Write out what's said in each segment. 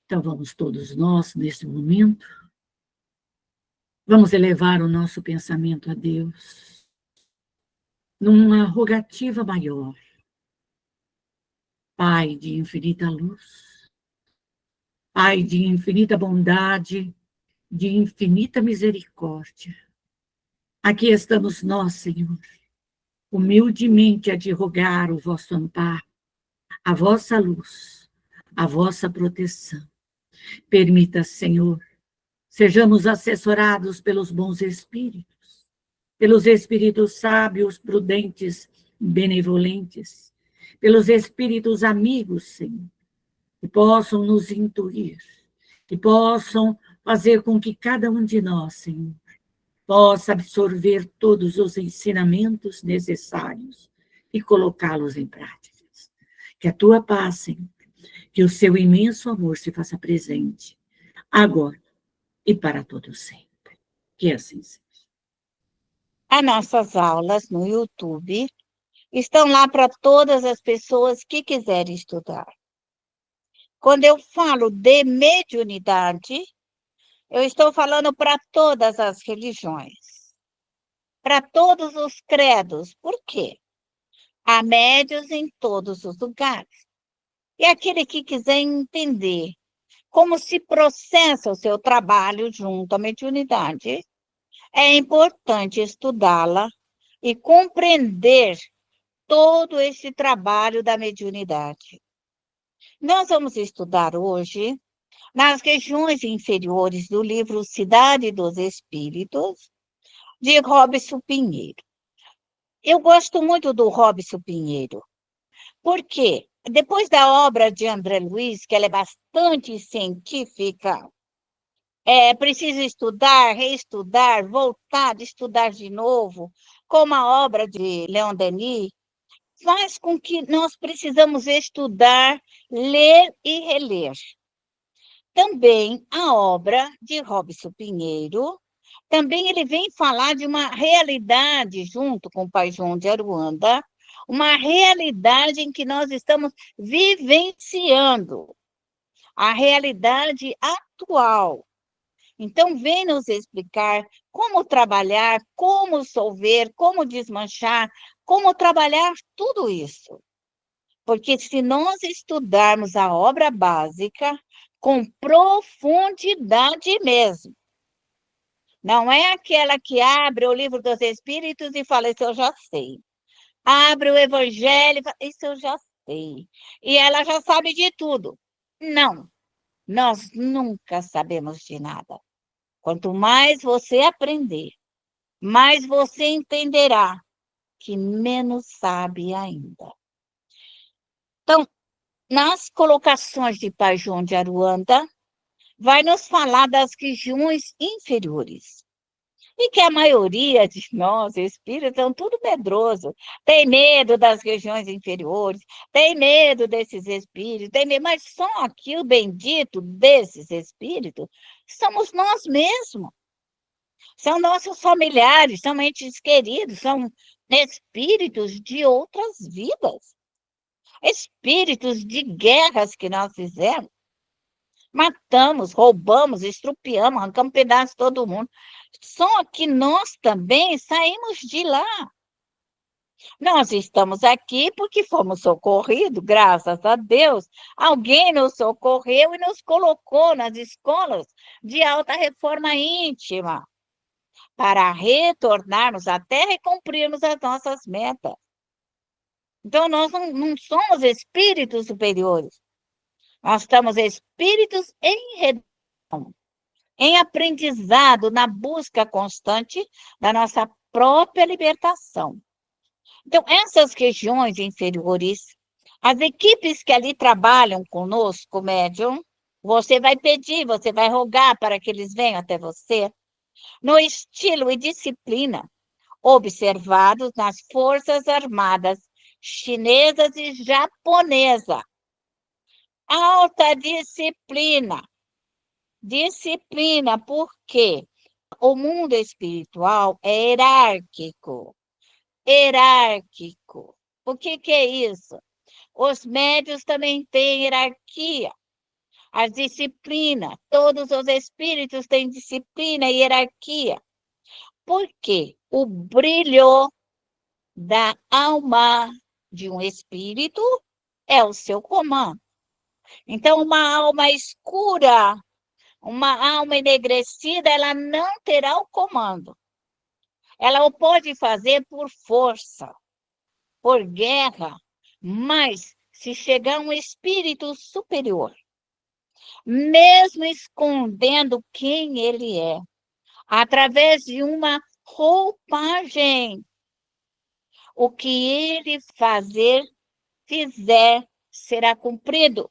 Então vamos todos nós, nesse momento, vamos elevar o nosso pensamento a Deus, numa rogativa maior. Pai de infinita luz, Pai de infinita bondade, de infinita misericórdia, aqui estamos nós, Senhor, humildemente a te rogar o vosso amparo, a vossa luz, a vossa proteção. Permita, Senhor, sejamos assessorados pelos bons espíritos, pelos espíritos sábios, prudentes, benevolentes, pelos espíritos amigos, Senhor, que possam nos intuir, que possam fazer com que cada um de nós, Senhor, possa absorver todos os ensinamentos necessários e colocá-los em práticas. Que a tua paz, Senhor, que o seu imenso amor se faça presente, agora e para todo sempre. Que assim seja. As nossas aulas no YouTube estão lá para todas as pessoas que quiserem estudar. Quando eu falo de mediunidade, eu estou falando para todas as religiões, para todos os credos. Por quê? Há médiuns em todos os lugares. E aquele que quiser entender como se processa o seu trabalho junto à mediunidade, é importante estudá-la e compreender todo esse trabalho da mediunidade. Nós vamos estudar hoje, nas regiões inferiores do livro Cidade dos Espíritos, de Robson Pinheiro. Eu gosto muito do Robson Pinheiro, porque depois da obra de André Luiz, que ela é bastante científica, é preciso estudar, reestudar, voltar a estudar de novo, como a obra de Leon Denis, faz com que nós precisamos estudar, ler e reler. Também a obra de Robson Pinheiro, também ele vem falar de uma realidade, junto com o Pai João de Aruanda, uma realidade em que nós estamos vivenciando, a realidade atual. Então, vem nos explicar como trabalhar, como solver, como desmanchar, como trabalhar tudo isso. Porque se nós estudarmos a obra básica com profundidade mesmo, não é aquela que abre o livro dos Espíritos e fala, isso eu já sei. Abre o Evangelho e fala, isso eu já sei. E ela já sabe de tudo. Não, nós nunca sabemos de nada. Quanto mais você aprender, mais você entenderá que menos sabe ainda. Então, nas colocações de Pai João de Aruanda, vai nos falar das regiões inferiores. E que a maioria de nós, espíritos, são tudo medroso. Tem medo das regiões inferiores, tem medo desses espíritos, tem medo, mas só aqui o bendito desses espíritos somos nós mesmos. São nossos familiares, são entes queridos, são espíritos de outras vidas. Espíritos de guerras que nós fizemos. Matamos, roubamos, estrupiamos, arrancamos pedaços de todo mundo. Só que nós também saímos de lá. Nós estamos aqui porque fomos socorridos, graças a Deus. Alguém nos socorreu e nos colocou nas escolas de alta reforma íntima, para retornarmos à Terra e cumprirmos as nossas metas. Então, nós não somos espíritos superiores. Nós estamos espíritos em redenção, em aprendizado, na busca constante da nossa própria libertação. Então, essas regiões inferiores, as equipes que ali trabalham conosco, médium, você vai pedir, você vai rogar para que eles venham até você, no estilo e disciplina observados nas Forças Armadas chinesas e japonesa. Alta disciplina. Disciplina, porque o mundo espiritual é hierárquico. Hierárquico. O que é isso? Os médios também têm hierarquia. as disciplinas. Todos os espíritos têm disciplina e hierarquia. Por quê? O brilho da alma de um espírito é o seu comando. Então, uma alma escura, uma alma enegrecida, ela não terá o comando. Ela o pode fazer por força, por guerra, mas se chegar um espírito superior, mesmo escondendo quem ele é, através de uma roupagem, o que ele fizer, será cumprido,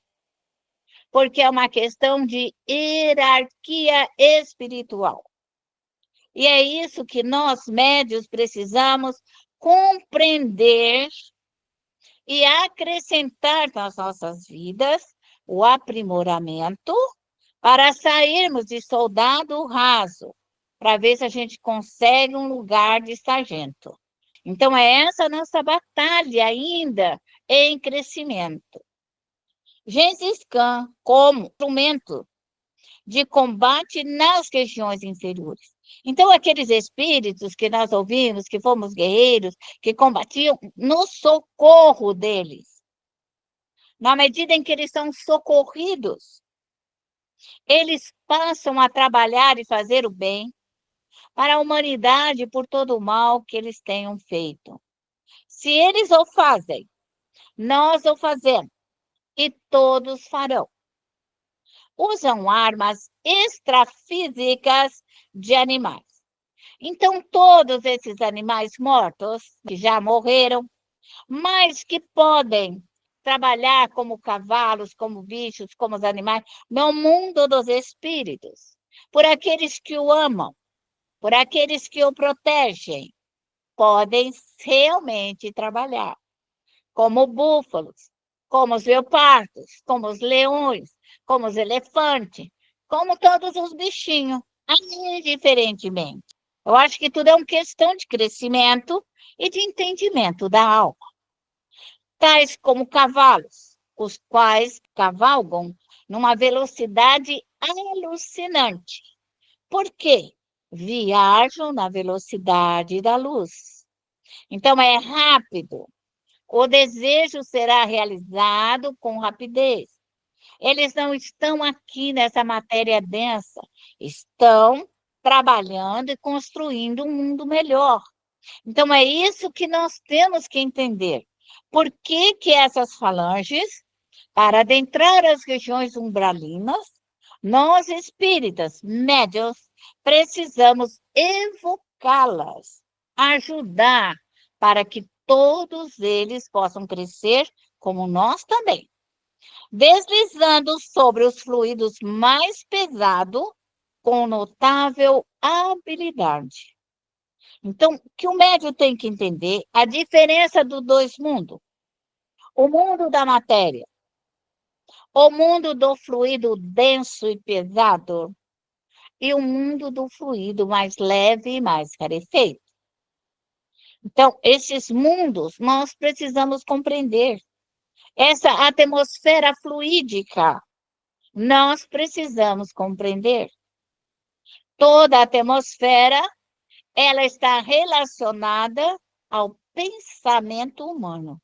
porque é uma questão de hierarquia espiritual. E é isso que nós, médios, precisamos compreender e acrescentar nas nossas vidas o aprimoramento para sairmos de soldado raso, para ver se a gente consegue um lugar de sargento. Então, é essa a nossa batalha ainda em crescimento. Gengis Khan, como instrumento de combate nas regiões inferiores. Então, aqueles espíritos que nós ouvimos, que fomos guerreiros, que combatiam no socorro deles, na medida em que eles são socorridos, eles passam a trabalhar e fazer o bem para a humanidade por todo o mal que eles tenham feito. Se eles o fazem, nós o fazemos, e todos farão. Usam armas extrafísicas de animais. Então, todos esses animais mortos, que já morreram, mas que podem trabalhar como cavalos, como bichos, como os animais, no mundo dos espíritos, por aqueles que o amam, por aqueles que o protegem, podem realmente trabalhar, como búfalos, como os leopardos, como os leões, como os elefantes, como todos os bichinhos, indiferentemente. Eu acho que tudo é uma questão de crescimento e de entendimento da alma. Tais como cavalos, os quais cavalgam numa velocidade alucinante. Por quê? Viajam na velocidade da luz. Então, é rápido. O desejo será realizado com rapidez. Eles não estão aqui nessa matéria densa, estão trabalhando e construindo um mundo melhor. Então, é isso que nós temos que entender. Por que que essas falanges, para adentrar as regiões umbralinas, nós espíritas, médios, precisamos evocá-las, ajudar para que todos eles possam crescer como nós também, deslizando sobre os fluidos mais pesados com notável habilidade. Então, o que o médium tem que entender a diferença dos dois mundos. O mundo da matéria, o mundo do fluido denso e pesado, e o mundo do fluido mais leve e mais rarefeito. Então, esses mundos nós precisamos compreender. Essa atmosfera fluídica, nós precisamos compreender. Toda a atmosfera, ela está relacionada ao pensamento humano.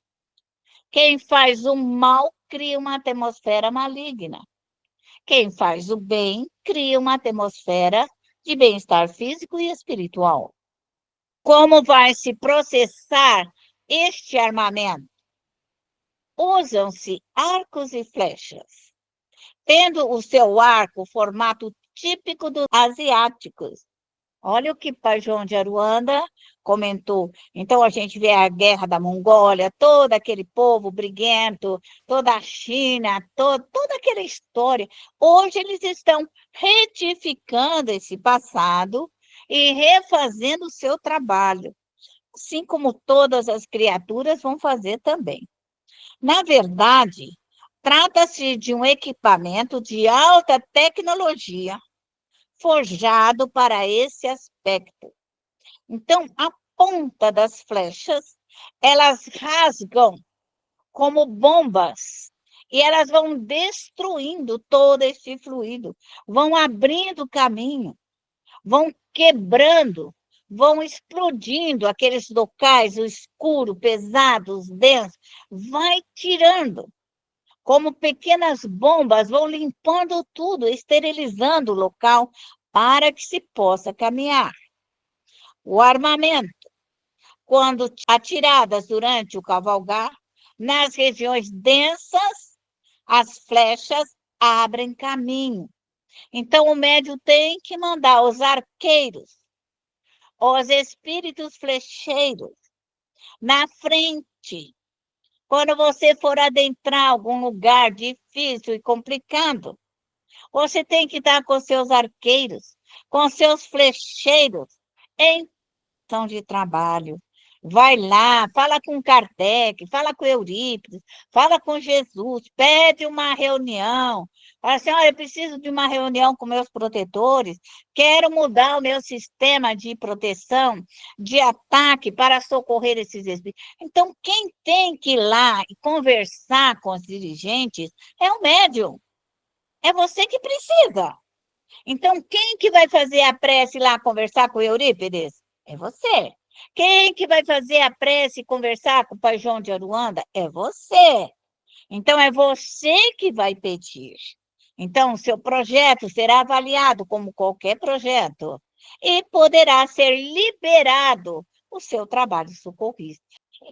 Quem faz o mal cria uma atmosfera maligna. Quem faz o bem cria uma atmosfera de bem-estar físico e espiritual. Como vai se processar este armamento? Usam-se arcos e flechas, tendo o seu arco formato típico dos asiáticos. Olha o que Pajão de Aruanda comentou. Então, a gente vê a guerra da Mongólia, todo aquele povo briguento, toda a China, toda aquela história. Hoje, eles estão retificando esse passado e refazendo o seu trabalho, assim como todas as criaturas vão fazer também. Na verdade, trata-se de um equipamento de alta tecnologia, forjado para esse aspecto. Então, a ponta das flechas, elas rasgam como bombas E elas vão destruindo todo esse fluido, vão abrindo caminho, vão quebrando, vão explodindo aqueles locais, o escuro, pesado, os densos, vai tirando. Como pequenas bombas, vão limpando tudo, esterilizando o local para que se possa caminhar. O armamento, quando atiradas durante o cavalgar, nas regiões densas, as flechas abrem caminho. Então, o médium tem que mandar os arqueiros, os espíritos flecheiros, na frente. Quando você for adentrar algum lugar difícil e complicado, você tem que estar com seus arqueiros, com seus flecheiros, em ação de trabalho. Vai lá, fala com Kardec, fala com Eurípides, fala com Jesus, pede uma reunião. Fala assim, olha, eu preciso de uma reunião com meus protetores, quero mudar o meu sistema de proteção, de ataque para socorrer esses espíritos. Então, quem tem que ir lá e conversar com os dirigentes é o médium. É você que precisa. Então, quem que vai fazer a prece lá conversar com o Eurípides? É você. Quem que vai fazer a prece e conversar com o Pai João de Aruanda? É você. Então, é você que vai pedir. Então, o seu projeto será avaliado como qualquer projeto e poderá ser liberado o seu trabalho socorrista.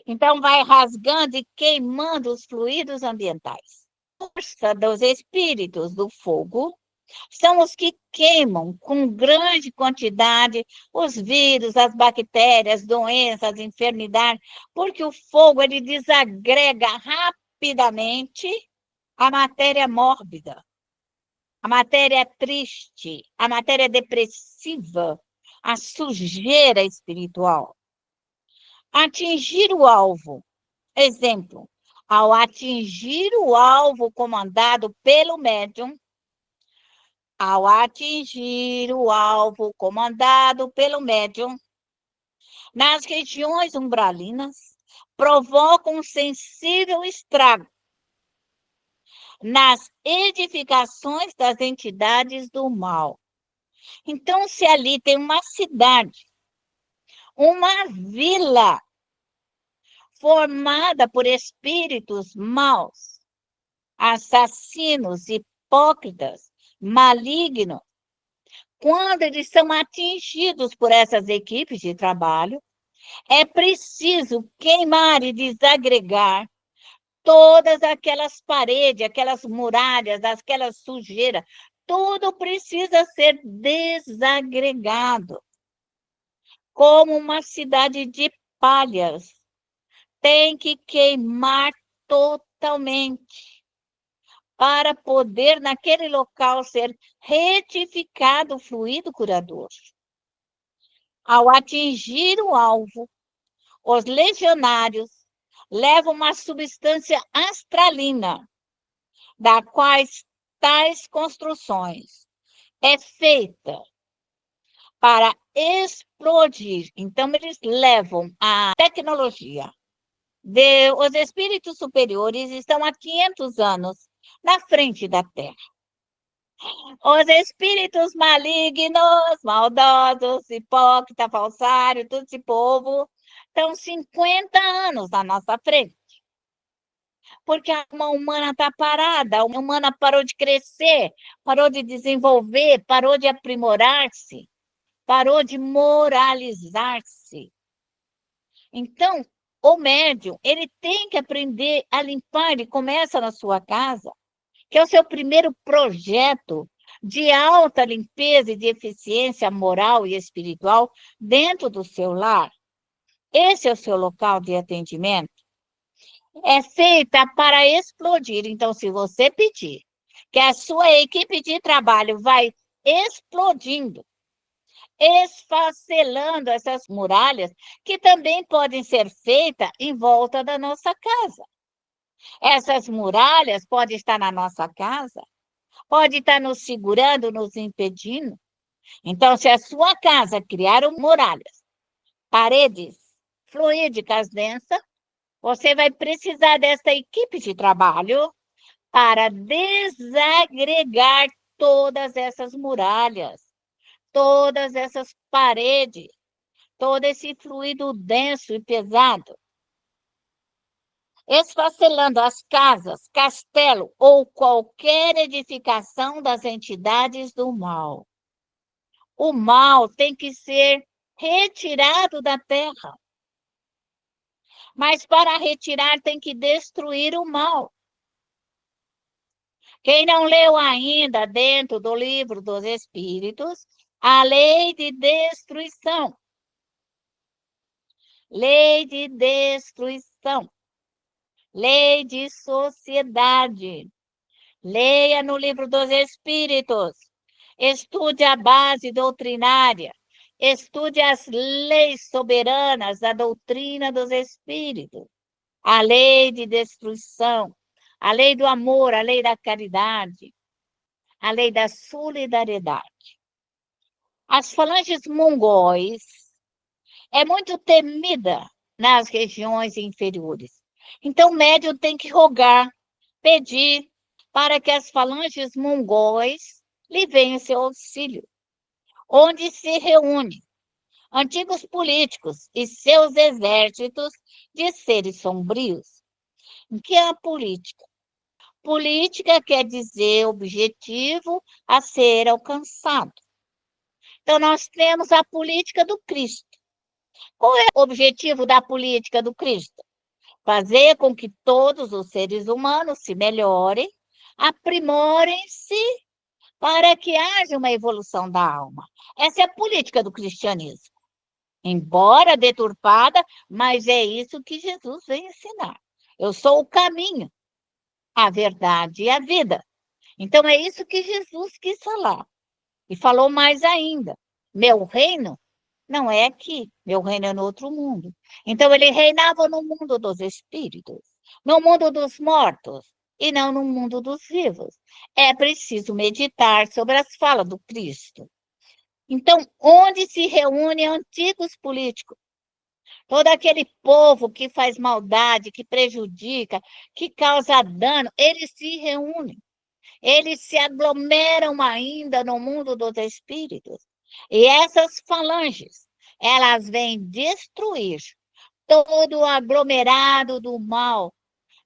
Então, vai rasgando e queimando os fluidos ambientais. A força dos espíritos do fogo são os que queimam com grande quantidade os vírus, as bactérias, doenças, enfermidades, porque o fogo ele desagrega rapidamente a matéria mórbida, a matéria triste, a matéria depressiva, a sujeira espiritual. Atingir o alvo. Exemplo, ao atingir o alvo comandado pelo médium, ao atingir o alvo comandado pelo médium, nas regiões umbralinas, provoca um sensível estrago nas edificações das entidades do mal. Então, se ali tem uma cidade, uma vila formada por espíritos maus, assassinos, hipócritas, malignos, quando eles são atingidos por essas equipes de trabalho, é preciso queimar e desagregar todas aquelas paredes, aquelas muralhas, aquelas sujeiras, tudo precisa ser desagregado. Como uma cidade de palhas, tem que queimar totalmente para poder, naquele local, ser retificado o fluido curador. Ao atingir o alvo, os legionários levam uma substância astralina, da quais tais construções é feita para explodir. Então, eles levam a tecnologia. Os espíritos superiores estão há 500 anos na frente da Terra. Os espíritos malignos, maldosos, hipócritas, falsários, todo esse povo, estão 50 anos na nossa frente. Porque a alma humana está parada, a alma humana parou de crescer, parou de desenvolver, parou de aprimorar-se, parou de moralizar-se. Então, o médium, ele tem que aprender a limpar, ele começa na sua casa, que é o seu primeiro projeto de alta limpeza e de eficiência moral e espiritual dentro do seu lar. Esse é o seu local de atendimento. É feita para explodir. Então, se você pedir que a sua equipe de trabalho vai explodindo, esfacelando essas muralhas, que também podem ser feitas em volta da nossa casa. Essas muralhas podem estar na nossa casa, pode estar nos segurando, nos impedindo. Então, se a sua casa criar muralhas, paredes fluídicas densas, você vai precisar dessa equipe de trabalho para desagregar todas essas muralhas, todas essas paredes, todo esse fluido denso e pesado, esfacelando as casas, castelo ou qualquer edificação das entidades do mal. O mal tem que ser retirado da terra. Mas para retirar tem que destruir o mal. Quem não leu ainda dentro do livro dos Espíritos, a lei de destruição. Lei de destruição. Lei de sociedade. Leia no livro dos Espíritos. Estude a base doutrinária. Estude as leis soberanas da doutrina dos Espíritos. A lei de destruição, a lei do amor, a lei da caridade, a lei da solidariedade. As falanges mongóis é muito temida nas regiões inferiores. Então, o médium tem que rogar, pedir para que as falanges mongóis lhe venham seu auxílio, onde se reúnem antigos políticos e seus exércitos de seres sombrios. O que é a política? Política quer dizer objetivo a ser alcançado. Então, nós temos a política do Cristo. Qual é o objetivo da política do Cristo? Fazer com que todos os seres humanos se melhorem, aprimorem-se para que haja uma evolução da alma. Essa é a política do cristianismo. Embora deturpada, mas é isso que Jesus vem ensinar. Eu sou o caminho, a verdade e a vida. Então, é isso que Jesus quis falar. E falou mais ainda. Meu reino não é aqui, meu reino é no outro mundo. Então, ele reinava no mundo dos espíritos, no mundo dos mortos, e não no mundo dos vivos. É preciso meditar sobre as falas do Cristo. Então, onde se reúnem antigos políticos, todo aquele povo que faz maldade, que prejudica, que causa dano, eles se reúnem. Eles se aglomeram ainda no mundo dos espíritos. E essas falanges, elas vêm destruir todo o aglomerado do mal,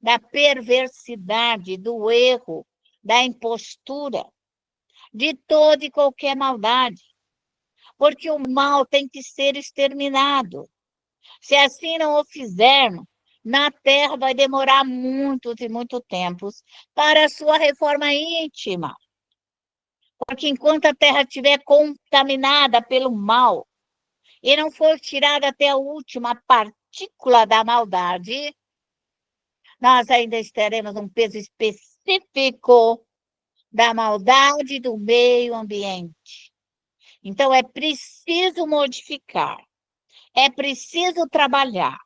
da perversidade, do erro, da impostura, de toda e qualquer maldade. Porque o mal tem que ser exterminado. Se assim não o fizermos, na Terra vai demorar muitos e muitos tempos para a sua reforma íntima. Porque enquanto a Terra estiver contaminada pelo mal e não for tirada até a última partícula da maldade, nós ainda teremos um peso específico da maldade do meio ambiente. Então, é preciso modificar, é preciso trabalhar.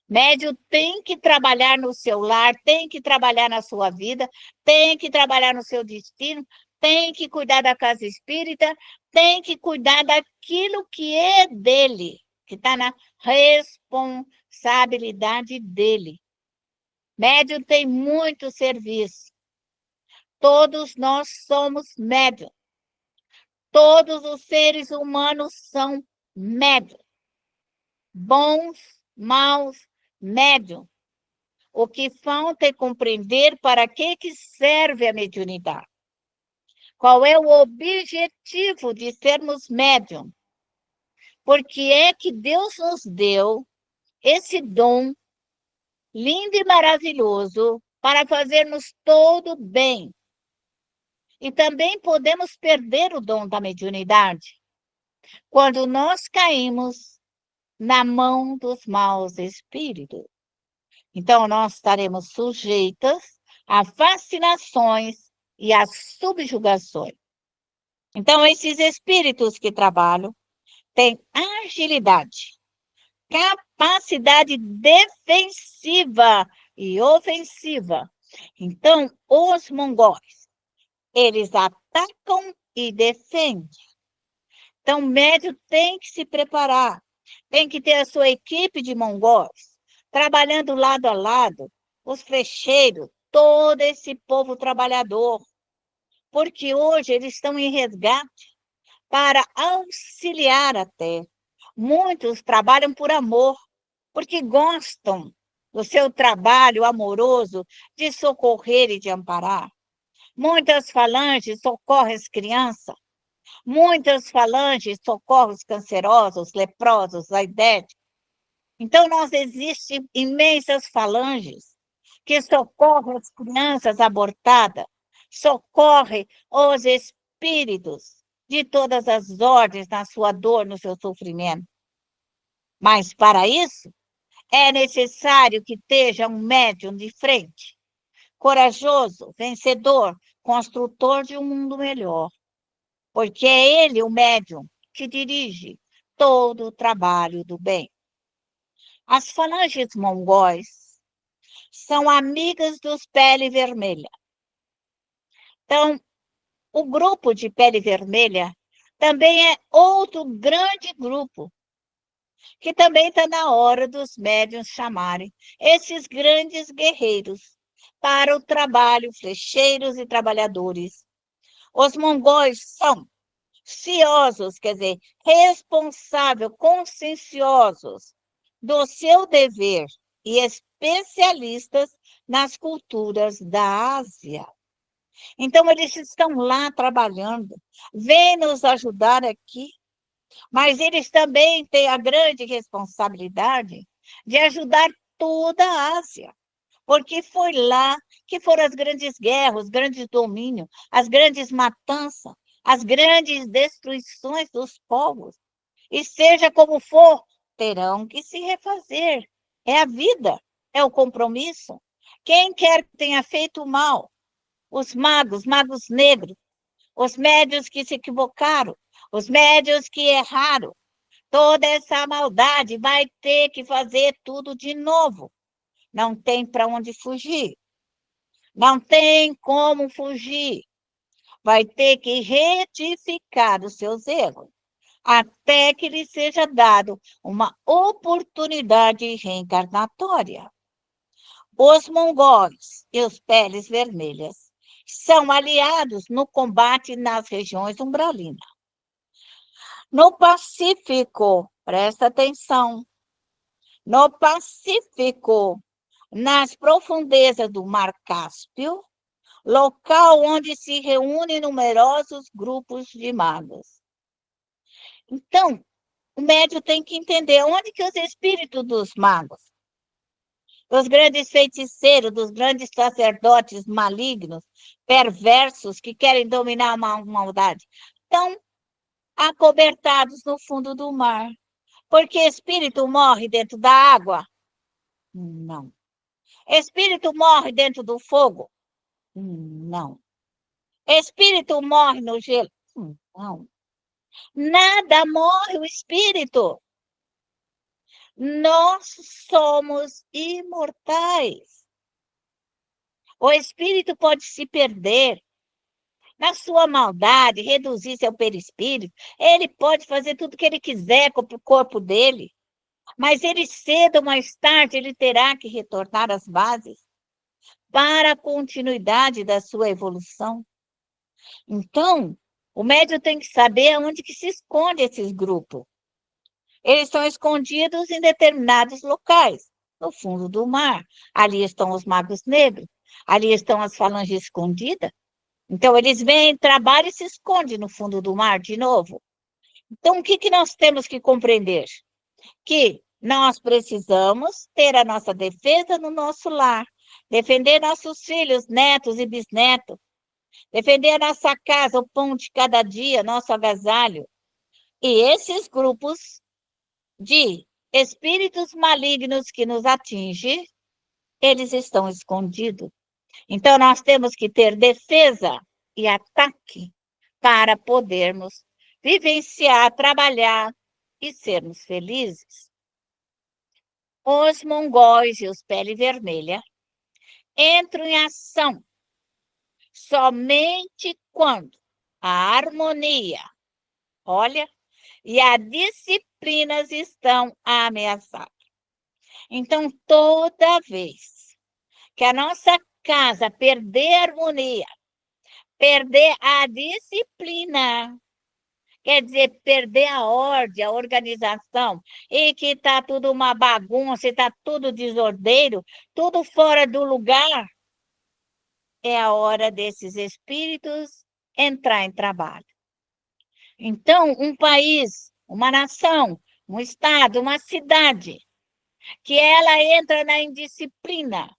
Médium tem que trabalhar no seu lar, tem que trabalhar na sua vida, tem que trabalhar no seu destino, tem que cuidar da casa espírita, tem que cuidar daquilo que é dele, que está na responsabilidade dele. Médium tem muito serviço. Todos nós somos médium. Todos os seres humanos são médium. Bons, maus, médium. O que falta é compreender para que serve a mediunidade. Qual é o objetivo de sermos médium? Porque é que Deus nos deu esse dom lindo e maravilhoso para fazermos todo bem. E também podemos perder o dom da mediunidade quando nós caímos na mão dos maus espíritos. Então, nós estaremos sujeitas a fascinações e a subjugações. Então, esses espíritos que trabalham têm agilidade, capacidade defensiva e ofensiva. Então, os mongóis, eles atacam e defendem. Então, o médium tem que se preparar, tem que ter a sua equipe de mongóis, trabalhando lado a lado, os flecheiros, todo esse povo trabalhador, porque hoje eles estão em resgate para auxiliar até. Muitos trabalham por amor, porque gostam do seu trabalho amoroso de socorrer e de amparar. Muitas falanges socorrem as crianças, muitas falanges socorrem os cancerosos, leprosos, aidéticos. Então, existem imensas falanges que socorrem as crianças abortadas, socorrem os espíritos de todas as ordens na sua dor, no seu sofrimento. Mas, para isso, é necessário que esteja um médium de frente, corajoso, vencedor, construtor de um mundo melhor. Porque é ele, o médium, que dirige todo o trabalho do bem. As falanges mongóis são amigas dos pele vermelha. Então, o grupo de pele vermelha também é outro grande grupo, que também está na hora dos médiuns chamarem esses grandes guerreiros para o trabalho, flecheiros e trabalhadores. Os mongóis são ciosos, quer dizer, responsáveis, conscienciosos do seu dever e especialistas nas culturas da Ásia. Então, eles estão lá trabalhando, vêm nos ajudar aqui, mas eles também têm a grande responsabilidade de ajudar toda a Ásia, porque foi lá que foram as grandes guerras, os grandes domínios, as grandes matanças, as grandes destruições dos povos. E seja como for, terão que se refazer. É a vida, é o compromisso. Quem quer que tenha feito mal, os magos negros, os médios que se equivocaram, os médios que erraram, toda essa maldade vai ter que fazer tudo de novo. Não tem para onde fugir. Não tem como fugir. Vai ter que retificar os seus erros, até que lhe seja dado uma oportunidade reencarnatória. Os mongóis e os peles vermelhas são aliados no combate nas regiões umbralinas. No Pacífico, presta atenção, no Pacífico, nas profundezas do Mar Cáspio, local onde se reúnem numerosos grupos de magos. Então, o médium tem que entender onde que os espíritos dos magos, dos grandes feiticeiros, dos grandes sacerdotes malignos, perversos, que querem dominar a maldade, estão acobertados no fundo do mar. Porque espírito morre dentro da água? Não. Espírito morre dentro do fogo? Não. Espírito morre no gelo? Não. Nada morre o espírito. Nós somos imortais. O espírito pode se perder na sua maldade, reduzir seu perispírito. Ele pode fazer tudo o que ele quiser com o corpo dele, mas ele cedo ou mais tarde ele terá que retornar às bases para a continuidade da sua evolução. Então, o médium tem que saber onde que se esconde esses grupos. Eles estão escondidos em determinados locais, no fundo do mar. Ali estão os magos negros, ali estão as falanges escondidas. Então, eles vêm, trabalham e se escondem no fundo do mar de novo. Então, o que nós temos que compreender? Que nós precisamos ter a nossa defesa no nosso lar, defender nossos filhos, netos e bisnetos, defender a nossa casa, o pão de cada dia, nosso agasalho. E esses grupos de espíritos malignos que nos atingem, eles estão escondidos. Então, nós temos que ter defesa e ataque para podermos vivenciar, trabalhar e sermos felizes. Os mongóis e os pele vermelha entram em ação somente quando a harmonia, olha, e as disciplinas estão ameaçadas. Então, toda vez que a nossa casa, perder a harmonia, perder a disciplina, quer dizer, perder a ordem, a organização, e que está tudo uma bagunça, está tudo desordeiro, tudo fora do lugar, é a hora desses espíritos entrar em trabalho. Então, um país, uma nação, um estado, uma cidade, que ela entra na indisciplina,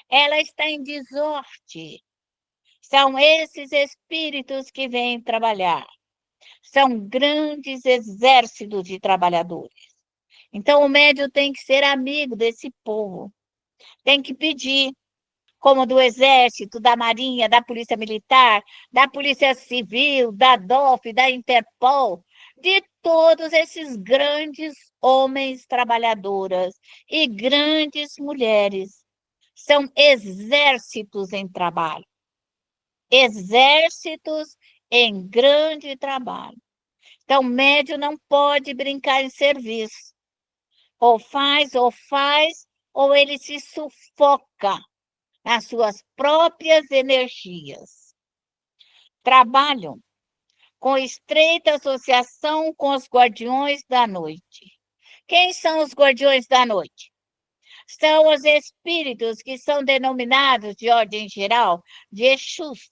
ela está em desordem. São esses espíritos que vêm trabalhar. São grandes exércitos de trabalhadores. Então, o médium tem que ser amigo desse povo. Tem que pedir, como do Exército, da Marinha, da Polícia Militar, da Polícia Civil, da DOF, da Interpol, de todos esses grandes homens trabalhadoras e grandes mulheres. São exércitos em trabalho. Exércitos em grande trabalho. Então, o médium não pode brincar em serviço. Ou faz, ou ele se sufoca nas suas próprias energias. Trabalham com estreita associação com os guardiões da noite. Quem são os guardiões da noite? São os espíritos que são denominados de ordem geral de Exus,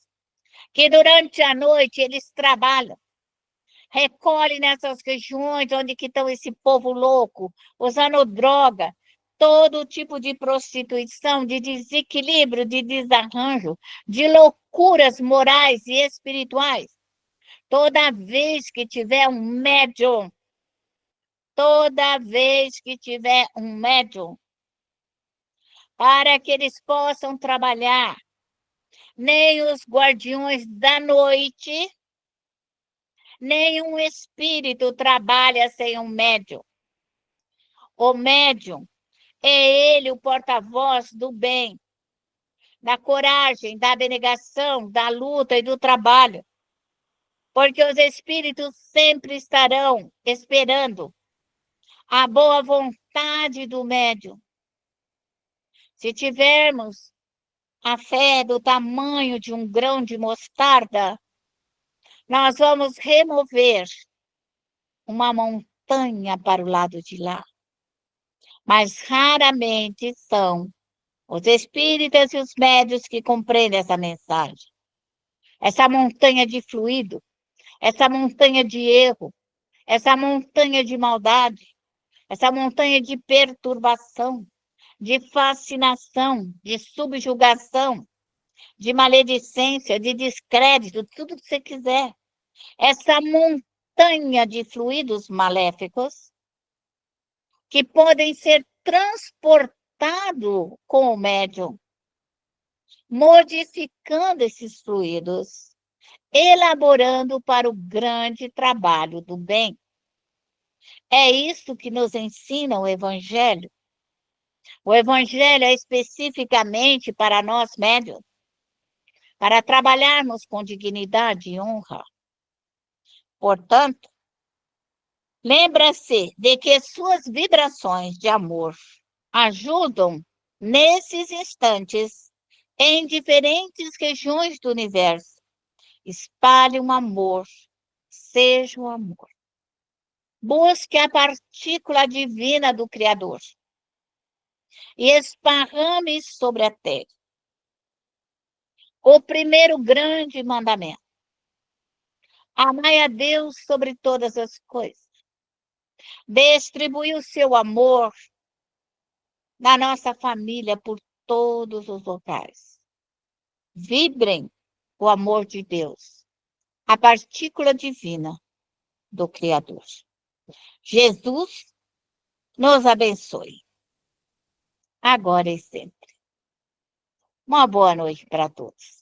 que durante a noite eles trabalham, recolhem nessas regiões onde que estão esse povo louco, usando droga, todo tipo de prostituição, de desequilíbrio, de desarranjo, de loucuras morais e espirituais. Toda vez que tiver um médium, toda vez que tiver um médium, para que eles possam trabalhar, nem os guardiões da noite, nenhum espírito trabalha sem um médium. O médium é ele o porta-voz do bem, da coragem, da abnegação, da luta e do trabalho. Porque os espíritos sempre estarão esperando a boa vontade do médium. Se tivermos a fé do tamanho de um grão de mostarda, nós vamos remover uma montanha para o lado de lá. Mas raramente são os espíritas e os médios que compreendem essa mensagem. Essa montanha de fluido, essa montanha de erro, essa montanha de maldade, essa montanha de perturbação, de fascinação, de subjugação, de maledicência, de descrédito, tudo que você quiser. Essa montanha de fluidos maléficos que podem ser transportados com o médium, modificando esses fluidos, elaborando para o grande trabalho do bem. É isso que nos ensina o Evangelho. O Evangelho é especificamente para nós médiuns, para trabalharmos com dignidade e honra. Portanto, lembra-se de que suas vibrações de amor ajudam nesses instantes em diferentes regiões do universo. Espalhe um amor, seja o amor. Busque a partícula divina do Criador e esparrame sobre a terra o primeiro grande mandamento: amai a Deus sobre todas as coisas. Distribui o seu amor na nossa família por todos os locais. Vibrem o amor de Deus, a partícula divina do Criador. Jesus nos abençoe, agora e sempre. Uma boa noite para todos.